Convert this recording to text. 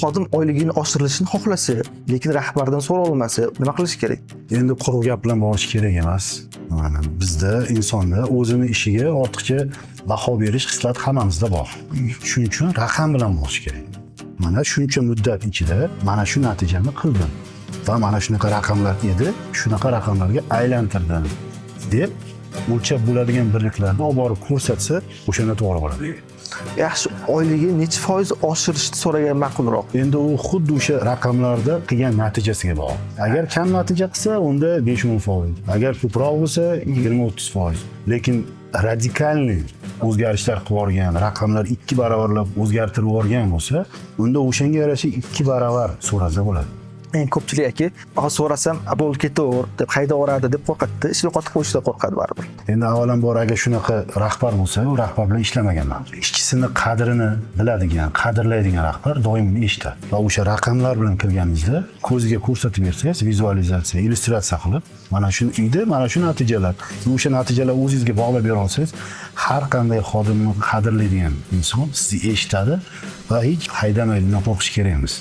xodim oyligini oshirilishini xohlasa, lekin rahbardan so'ralmasa, nima qilish kerak? Endi quruq gap bilan borish kerak emas. Mana bizda insonda o'zini ishiga ortiqcha baho berish xislati hammamizda bor. Shuning uchun raqam bilan borish kerak. Mana shuncha muddat ichida mana shu natijani qildim va mana shunaqa raqamlar edi, shunaqa raqamlarga aylantirdim deb o'lchab bo'ladigan birliklarni olib borib ko'rsatsa, o'shanda to'g'ri bo'ladi. Yaxshi, oyligi necha foiz oshirishni so'ragan ma'qulroq. Endi u xuddi o'sha raqamlarda qilgan natijasiga bog'liq. Agar kam natija qilsa, unda 5-10%. Agar ko'proq bo'lsa, 20-30%. Lekin radikalniy o'zgarishlar qilib yuborgan, raqamlar 2 barobarlab o'zgartirib yuborgan bo'lsa, unda o'shanga yarasha 2 barobar so'rasa bo'ladi. Eng ko'pchilik aka, so'rasam, bo'lib ketaver deb haydaveradi deb qo'rqadi. Ishni qotib qo'yishdan qo'rqadi baribir. Endi avvalambor agar shunaqa rahbar bo'lsa, u rahbar bilan ishlamaganman. Ishchisini qadrini biladigan, qadrlaydigan rahbar doim eshitadi. Va o'sha raqamlar bilan kirganingizda ko'ziga ko'rsatib bersangiz, vizualizatsiya, illyustratsiya qilib, mana shu uyda mana shu natijalar, o'sha natijalar o'zingizga bog'lab bera olsangiz, har qanday xodimni qadrlaydigan inson sizni eshitadi va hech haydamaydigan qo'rqish kerak emas.